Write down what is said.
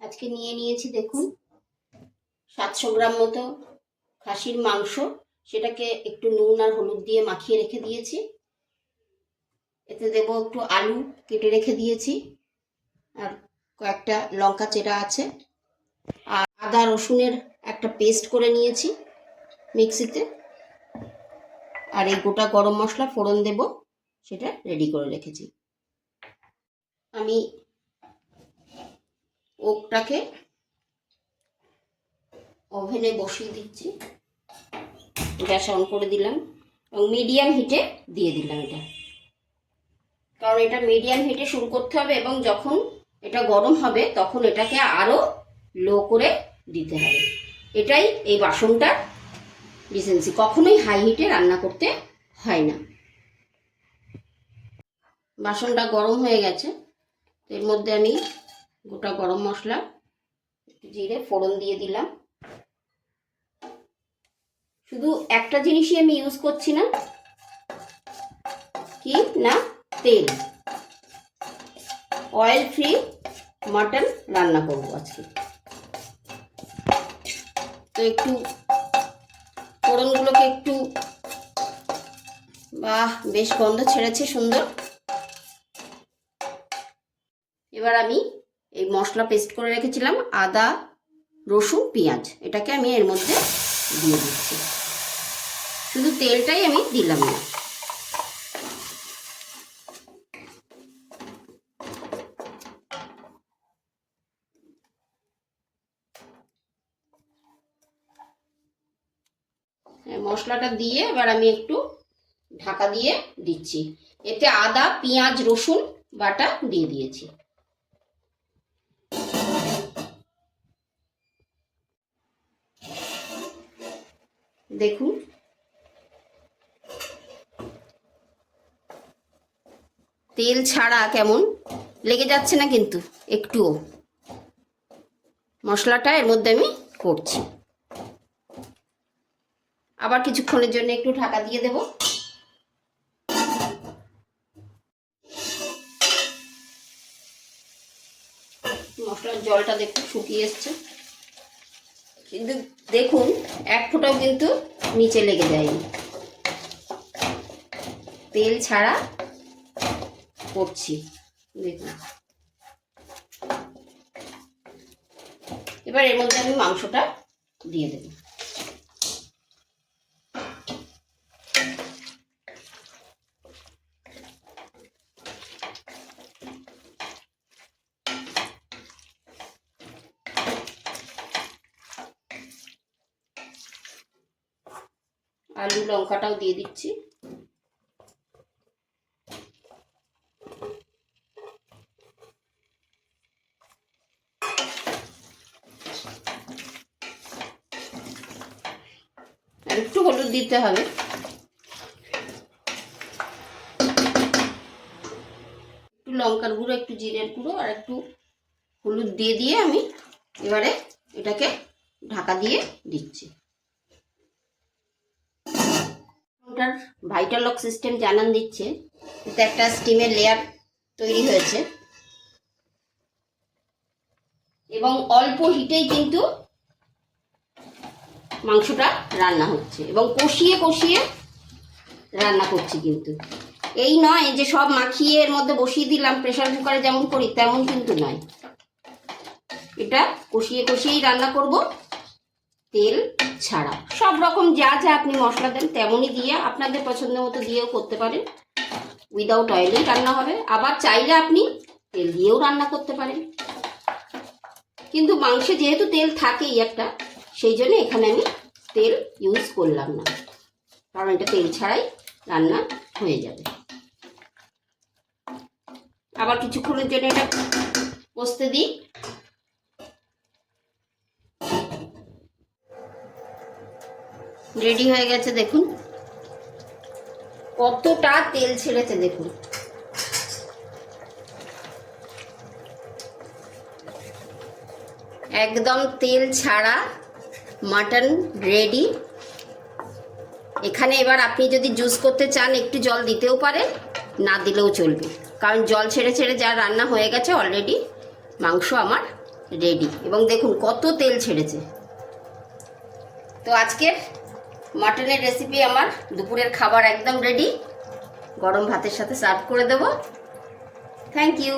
আজকে নিয়ে নিয়েছি দেখুন 700 গ্রাম মতো খাসির মাংস। সেটাকে একটু নুন আর হলুদ দিয়ে মাখিয়ে রেখে দিয়েছি। এতে দেব একটু আলু কেটে রেখে দিয়েছি, আর কয়েকটা লঙ্কা চেরা আছে, আর আদা রসুনের একটা পেস্ট করে নিয়েছি মিক্সিতে, আর এই গোটা গরম মশলা ফোড়ন দেব, সেটা রেডি করে রেখেছি। আমি ওকটাকে ওভেনে বসিয়ে দিচ্ছি, গ্যাস অন করে দিলাম এবং মিডিয়াম হিটে দিয়ে দিলাম এটা, কারণ এটা মিডিয়াম হিটে শুরু করতে হবে এবং যখন এটা গরম হবে তখন এটাকে আরও লো করে দিতে হবে। এটাই এই বাসনটার ডিসেন্সি, কখনোই হাই হিটে রান্না করতে হয় না। বাসনটা গরম হয়ে গেছে, এর মধ্যে আমি গোটা গরম মশলা, জিরে ফোড়ন দিয়ে দিলাম। শুধু একটা জিনিসই আমি ইউজ করছি না, কি না তেল, অয়েল ফ্রি মাটন রান্না করব আজকে। তো একটু ফোড়নগুলোকে একটু, বাহ বেশ গন্ধ ছেড়েছে সুন্দর। এবার আমি এই মশলা পেস্ট করে রেখেছিলাম আদা রসুন পেঁয়াজ, এটাকে আমি এর মধ্যে দিয়ে দিচ্ছি। শুধু তেলটাই আমি দিলাম না। মশলাটা দিয়ে এবার আমি একটু ঢাকা দিয়ে দিচ্ছি। এতে আদা পেঁয়াজ রসুন বাটা দিয়ে দিয়েছি। দেখুন তেল ছাড়া কেমন লেগে যাচ্ছে না কিন্তু একটুও। মশলাটা এর মধ্যে আমি করছি, আবার কিছুক্ষণের জন্য একটু ঢাকা দিয়ে দেব। মশলার জলটা দেখুন শুকিয়ে এসছে, কিন্তু দেখুন এক ফোঁটাও কিন্তু নিচে লেগে যায়নি, তেল ছাড়া করছি দেখুন। এবার এর মধ্যে আমি মাংসটা দিয়ে দেব। আলু লঙ্কাটাও দিয়ে দিচ্ছি। আর একটু হলুদ দিতে হবে। একটু লঙ্কার গুঁড়ো, একটু জিরের গুঁড়ো আর একটু হলুদ দিয়ে দিয়ে আমি এবারে এটাকে ঢাকা দিয়ে দিচ্ছি। ভাইটাল লক সিস্টেম জানান দিচ্ছে, এতে একটা স্টিমের লেয়ার তৈরি হয়েছে এবং অল্প হিটেই কিন্তু মাংসটা রান্না হচ্ছে এবং কষিয়ে কষিয়ে রান্না করছি। কিন্তু এই নয় যে সব মাখিয়ে এর মধ্যে বসিয়ে দিলাম প্রেসার কুকারে যেমন করি, তেমন কিন্তু নয়। এটা কষিয়ে কষিয়েই রান্না করব, তেল ছাড়া। সব রকম যা যা আপনি মশলা দেন তেমনই দিয়ে আপনাদের পছন্দ মতো দিয়েও করতে পারেন। উইদাউট অয়েলেই রান্না হবে, আবার চাইলে আপনি তেল দিয়েও রান্না করতে পারেন, কিন্তু মাংসে যেহেতু তেল থাকেই একটা, সেই জন্য এখানে আমি তেল ইউজ করলাম না, কারণ এটা তেল ছাড়াই রান্না হয়ে যাবে। আবার কিছুক্ষণের জন্য এটা কষতে দিই। রেডি হয়ে গেছে দেখুন, কতটা তেল ছেড়েছে দেখুন। একদম তেল ছাড়া মাটন রেডি। এখানে এবার আপনি যদি জুস করতে চান একটু জল দিতেও পারেন, না দিলেও চলবে, কারণ জল ছেড়ে ছেড়ে যা রান্না হয়ে গেছে অলরেডি। মাংস আমার রেডি। এবং দেখুন কত তেল ছেড়েছে। তো আজকের মাটনের রেসিপি আমার দুপুরের খাবার একদম রেডি। গরম ভাতের সাথে সার্ভ করে দেব। Thank you.